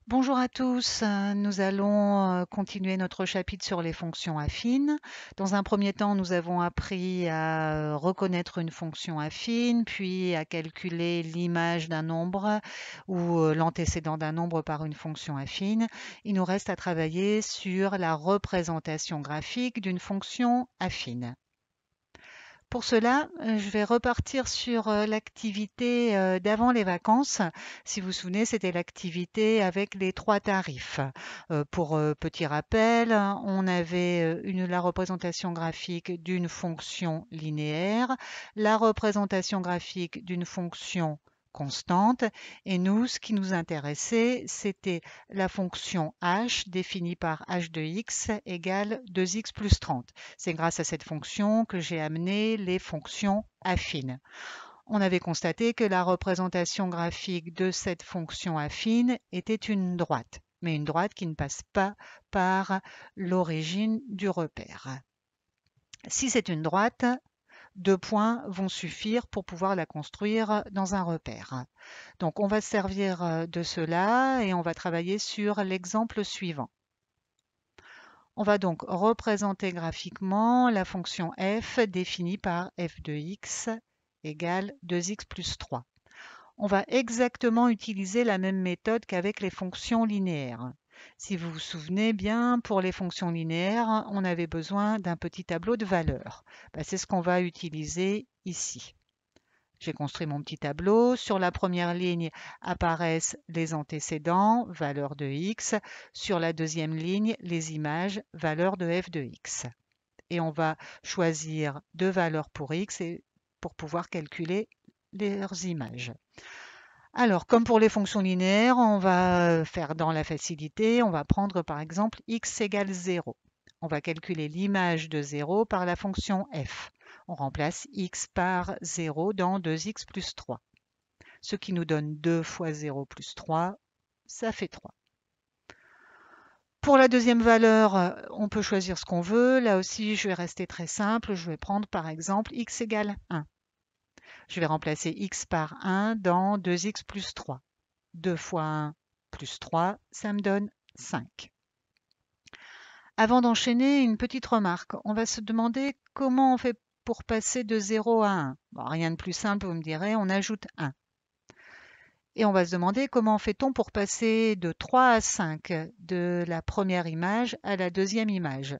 Bonjour à tous, nous allons continuer notre chapitre sur les fonctions affines. Dans un premier temps, nous avons appris à reconnaître une fonction affine, puis à calculer l'image d'un nombre ou l'antécédent d'un nombre par une fonction affine. Il nous reste à travailler sur la représentation graphique d'une fonction affine. Pour cela, je vais repartir sur l'activité d'avant les vacances. Si vous vous souvenez, c'était l'activité avec les 3 tarifs. Pour petit rappel, on avait la représentation graphique d'une fonction linéaire, la représentation graphique d'une fonction constante, et nous, ce qui nous intéressait, c'était la fonction h définie par h de x égale 2x plus 30. C'est grâce à cette fonction que j'ai amené les fonctions affines. On avait constaté que la représentation graphique de cette fonction affine était une droite, mais une droite qui ne passe pas par l'origine du repère. Si c'est une droite, 2 points vont suffire pour pouvoir la construire dans un repère. Donc on va se servir de cela et on va travailler sur l'exemple suivant. On va donc représenter graphiquement la fonction f définie par f de x égale 2x plus 3. On va exactement utiliser la même méthode qu'avec les fonctions linéaires. Si vous vous souvenez bien, pour les fonctions linéaires, on avait besoin d'un petit tableau de valeurs. C'est ce qu'on va utiliser ici. J'ai construit mon petit tableau. Sur la première ligne apparaissent les antécédents, valeur de x. Sur la deuxième ligne, les images, valeur de f de x. Et on va choisir 2 valeurs pour x et pour pouvoir calculer leurs images. Alors, comme pour les fonctions linéaires, on va faire dans la facilité. On va prendre par exemple x égale 0. On va calculer l'image de 0 par la fonction f. On remplace x par 0 dans 2x plus 3. Ce qui nous donne 2 fois 0 plus 3, ça fait 3. Pour la deuxième valeur, on peut choisir ce qu'on veut. Là aussi, je vais rester très simple. Je vais prendre par exemple x égale 1. Je vais remplacer x par 1 dans 2x plus 3. 2 fois 1 plus 3, ça me donne 5. Avant d'enchaîner, une petite remarque. On va se demander comment on fait pour passer de 0 à 1. Bon, rien de plus simple, vous me direz, on ajoute 1. Et on va se demander comment fait-on pour passer de 3 à 5, de la première image à la deuxième image.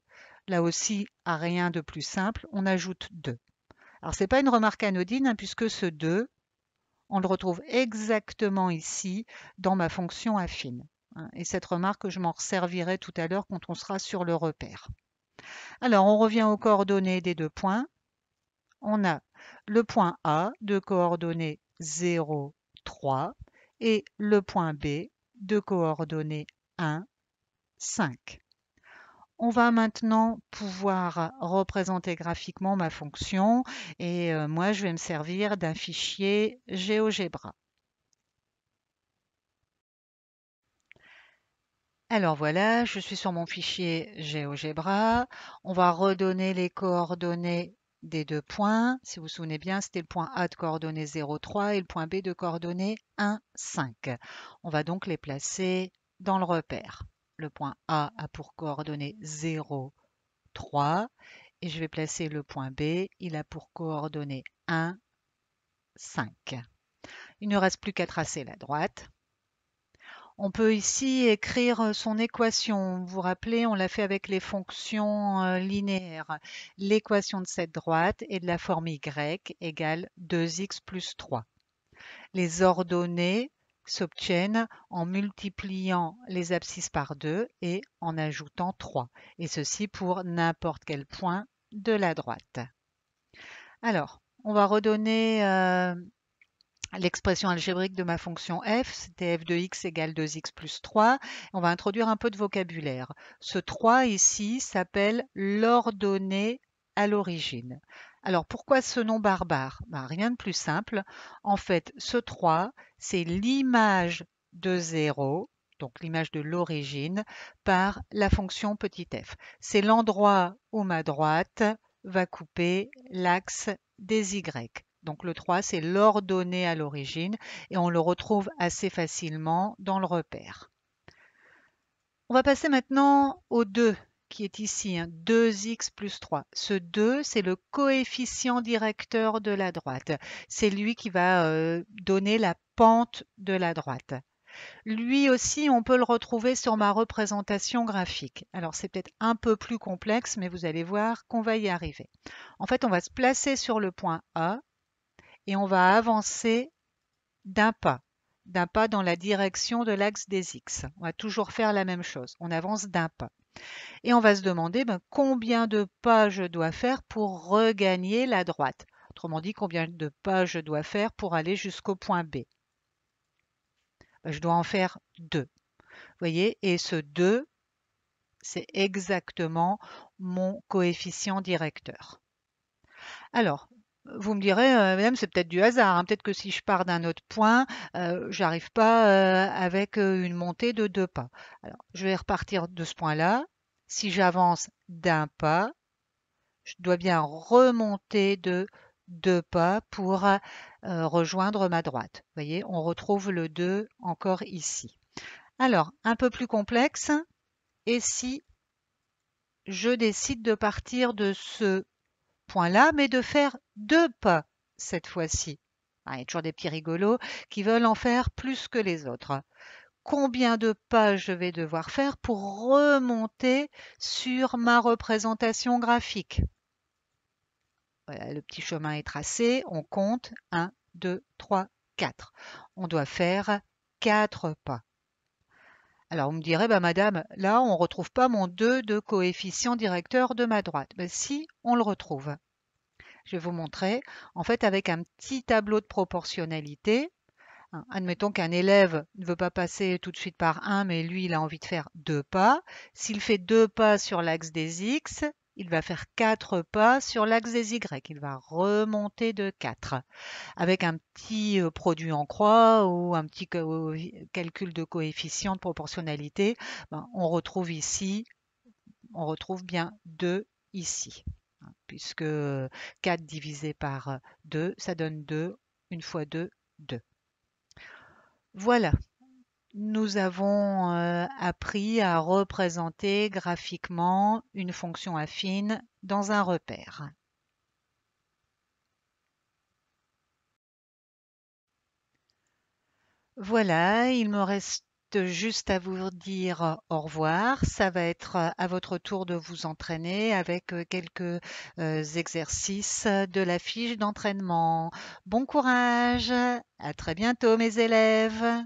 Là aussi, à rien de plus simple, on ajoute 2. Alors, ce n'est pas une remarque anodine, puisque ce 2, on le retrouve exactement ici dans ma fonction affine. Et cette remarque, je m'en servirai tout à l'heure quand on sera sur le repère. Alors, on revient aux coordonnées des 2 points. On a le point A de coordonnées 0, 3 et le point B de coordonnées 1, 5. On va maintenant pouvoir représenter graphiquement ma fonction et moi je vais me servir d'un fichier GeoGebra. Alors voilà, je suis sur mon fichier GeoGebra. On va redonner les coordonnées des 2 points. Si vous vous souvenez bien, c'était le point A de coordonnées 0, 3 et le point B de coordonnées 1, 5. On va donc les placer dans le repère. Le point A a pour coordonnées 0, 3 et je vais placer le point B, il a pour coordonnées 1, 5. Il ne reste plus qu'à tracer la droite. On peut ici écrire son équation. Vous vous rappelez, on l'a fait avec les fonctions linéaires. L'équation de cette droite est de la forme y égale 2x plus 3. Les ordonnées s'obtiennent en multipliant les abscisses par 2 et en ajoutant 3. Et ceci pour n'importe quel point de la droite. Alors, on va redonner l'expression algébrique de ma fonction f, c'était f de x égale 2x plus 3. On va introduire un peu de vocabulaire. Ce 3 ici s'appelle l'ordonnée à l'origine. Alors pourquoi ce nom barbare? Rien de plus simple. En fait, ce 3, c'est l'image de 0, donc l'image de l'origine, par la fonction petit f. C'est l'endroit où ma droite va couper l'axe des y. Donc le 3, c'est l'ordonnée à l'origine et on le retrouve assez facilement dans le repère. On va passer maintenant au 2 qui est ici, 2x plus 3. Ce 2, c'est le coefficient directeur de la droite. C'est lui qui va donner la pente de la droite. Lui aussi, on peut le retrouver sur ma représentation graphique. Alors, c'est peut-être un peu plus complexe, mais vous allez voir qu'on va y arriver. En fait, on va se placer sur le point A et on va avancer d'un pas dans la direction de l'axe des X. On va toujours faire la même chose. On avance d'un pas. Et on va se demander combien de pas je dois faire pour regagner la droite. Autrement dit, combien de pas je dois faire pour aller jusqu'au point B. Je dois en faire 2. Vous voyez, et ce 2, c'est exactement mon coefficient directeur. Alors, vous me direz, madame, c'est peut-être du hasard, hein. Peut-être que si je pars d'un autre point, j'arrive pas avec une montée de 2 pas. Alors, je vais repartir de ce point-là. Si j'avance d'un pas, je dois bien remonter de 2 pas pour rejoindre ma droite. Vous voyez, on retrouve le 2 encore ici. Alors, un peu plus complexe, et si je décide de partir de ce point-là, mais de faire 2 pas cette fois-ci? Il y a toujours des petits rigolos qui veulent en faire plus que les autres. Combien de pas je vais devoir faire pour remonter sur ma représentation graphique? Voilà, le petit chemin est tracé, on compte 1, 2, 3, 4. On doit faire 4 pas. Alors vous me direz, madame, là on ne retrouve pas mon 2 de coefficient directeur de ma droite. Si, on le retrouve. Je vais vous montrer. En fait, avec un petit tableau de proportionnalité, admettons qu'un élève ne veut pas passer tout de suite par 1, mais lui, il a envie de faire 2 pas. S'il fait 2 pas sur l'axe des X, il va faire 4 pas sur l'axe des Y. Il va remonter de 4. Avec un petit produit en croix ou un petit calcul de coefficient de proportionnalité, on retrouve ici, on retrouve bien 2 ici. Puisque 4 divisé par 2, ça donne 2. Une fois 2, 2. Voilà, nous avons appris à représenter graphiquement une fonction affine dans un repère. Voilà, il me reste juste à vous dire au revoir. Ça va être à votre tour de vous entraîner avec quelques exercices de la fiche d'entraînement. Bon courage, à très bientôt mes élèves.